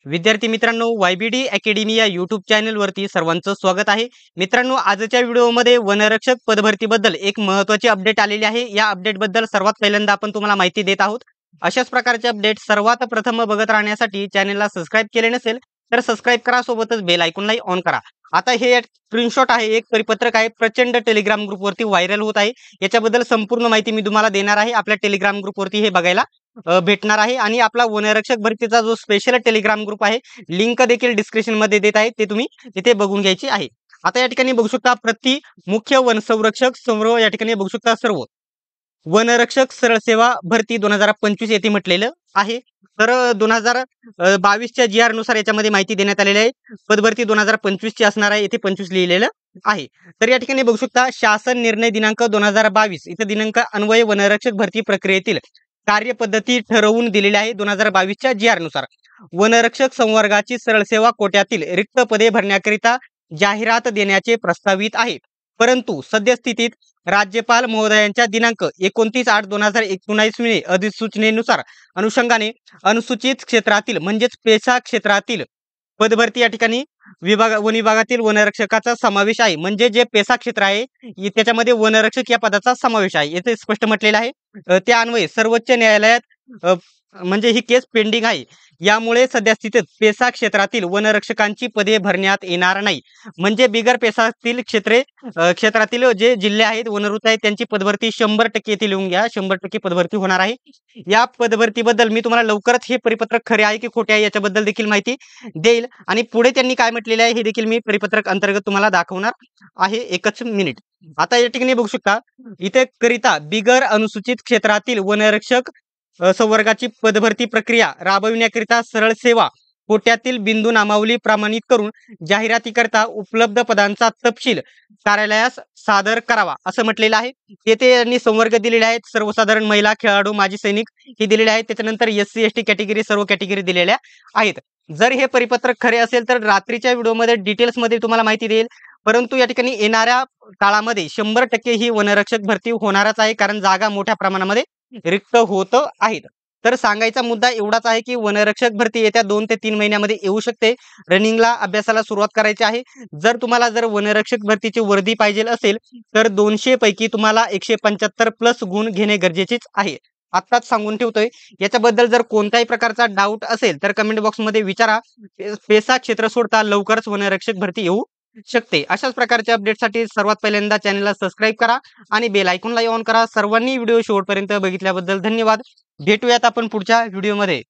विद्यार्थी मित्रांनो, YBD academy या YouTube चॅनलवरती सर्वांचं स्वागत आहे. मित्रांनो, आजच्या व्हिडिओमध्ये वनरक्षक पदभरतीबद्दल एक महत्त्वाची अपडेट आलेली आहे. या अपडेटबद्दल सर्वात पहिल्यांदा आपण तुम्हाला माहिती देत आहोत. अशाच प्रकारचे अपडेट सर्वात प्रथम बघत राहण्यासाठी चॅनलला सबस्क्राईब केले नसेल तर सबस्क्राईब करा, सोबतच बेल आयकॉनलाही ऑन करा. आता हे स्क्रीनशॉट आहे, एक परिपत्रक आहे, प्रचंड टेलिग्राम ग्रुपवरती व्हायरल होत आहे. याच्याबद्दल संपूर्ण माहिती मी तुम्हाला देणार आहे. आपल्या टेलिग्राम ग्रुपवरती हे बघायला भेटणार आहे आणि आपला वनरक्षक भरतीचा जो स्पेशल टेलिग्राम ग्रुप आहे, लिंक देखील डिस्क्रिप्शन मध्ये देत आहे, ते तुम्ही तिथे बघून घ्यायची आहे. आता या ठिकाणी बघू शकता, प्रति मुख्य वनसंरक्षक समोर या ठिकाणी बघू शकता सर्व वनरक्षक सरळ सेवा भरती 2025 येथे म्हटलेलं आहे. तर 2022च्या GR नुसार याच्यामध्ये माहिती देण्यात आलेली आहे. पदभरती 2025 ची असणार आहे, येथे 25 लिहिलेलं आहे. तर या ठिकाणी बघू शकता, शासन निर्णय दिनांक 2022 इथे दिनांक अन्वय वनरक्षक भरती प्रक्रियेतील कार्यपद्धती ठरवून दिलेली आहे. 2022च्या GR नुसार वनरक्षक संवर्गाची सरळ सेवा कोट्यातील रिक्त पदे भरण्याकरिता जाहिरात देण्याचे प्रस्तावित आहे. परंतु सद्यस्थितीत राज्यपाल महोदयांच्या दिनांक 29/8/2019 अधिसूचनेनुसार अनुषंगाने अनुसूचित क्षेत्रातील म्हणजेच पेसा क्षेत्रातील पदभरती या ठिकाणी वन विभागातील वनरक्षकाचा समावेश आहे. म्हणजे जे पेसा क्षेत्र आहे त्याच्यामध्ये वनरक्षक या पदाचा समावेश आहे, येथे स्पष्ट म्हटलेलं आहे. त्या अन्वये सर्वोच्च न्यायालयात म्हणजे ही केस पेंडिंग आहे. यामुळे सध्या स्थितीत पेसा क्षेत्रातील वनरक्षकांची पदे भरण्यात येणार नाही. म्हणजे बिगर पेसातील क्षेत्रातील जे जिल्हे आहेत, वनरुत आहेत, त्यांची पदभरती 100% येथे लिहून घ्या, 100% पदभरती होणार आहे. या पदभरतीबद्दल मी तुम्हाला लवकरच हे परिपत्रक खरे आहे की खोटे आहे याच्याबद्दल देखील माहिती देईल आणि पुढे त्यांनी काय म्हटलेले आहे हे देखील मी परिपत्रक अंतर्गत तुम्हाला दाखवणार आहे. एकच मिनिट. आता या ठिकाणी बघू शकता, इथे करिता बिगर अनुसूचित क्षेत्रातील वनरक्षक संवर्गाची पदभरती प्रक्रिया राबविण्याकरिता सरळ सेवा कोट्यातील बिंदू नामावली प्रमाणित करून जाहिरातीकरिता उपलब्ध पदांचा तपशील कार्यालयास सादर करावा असं म्हटलेलं आहे. येथे यांनी संवर्ग दिलेले आहेत, सर्वसाधारण महिला, खेळाडू, माजी सैनिक हे दिलेले आहेत. त्याच्यानंतर SC ST कॅटेगरी सर्व कॅटेगरी दिलेल्या आहेत. जर हे परिपत्रक खरे असेल तर रात्रीच्या व्हिडिओमध्ये डिटेल्स मध्ये तुम्हाला माहिती देईल. परंतु या ठिकाणी येणाऱ्या काळामध्ये 100% ही वनरक्षक भरती होणारच आहे, कारण जागा मोठ्या प्रमाणामध्ये रिक्त होत आहेत. तर सांगायचा मुद्दा एवढाच आहे की वनरक्षक भरती येत्या 2 ते 3 महिन्यामध्ये येऊ शकते. रनिंगला अभ्यासाला सुरुवात करायची आहे. जर तुम्हाला वनरक्षक भरतीची वर्दी पाहिजे असेल तर 200 पैकी तुम्हाला 175 प्लस गुण घेणे गरजेचेच आहे. आत्ताच सांगून ठेवतोय. याच्याबद्दल जर कोणत्याही प्रकारचा डाऊट असेल तर कमेंट बॉक्समध्ये विचारा. पेसा क्षेत्र सोडता लवकरच वनरक्षक भरती येऊ शकते. अशाच प्रकारच्या अपडेटसाठी सर्वात पहिल्यांदा चॅनलला सबस्क्राईब करा आणि बेल आयकॉनला ऑन करा. सर्वांनी व्हिडिओ शेवटपर्यंत बघितल्याबद्दल धन्यवाद. भेटूयात आपण पुढच्या व्हिडिओमध्ये.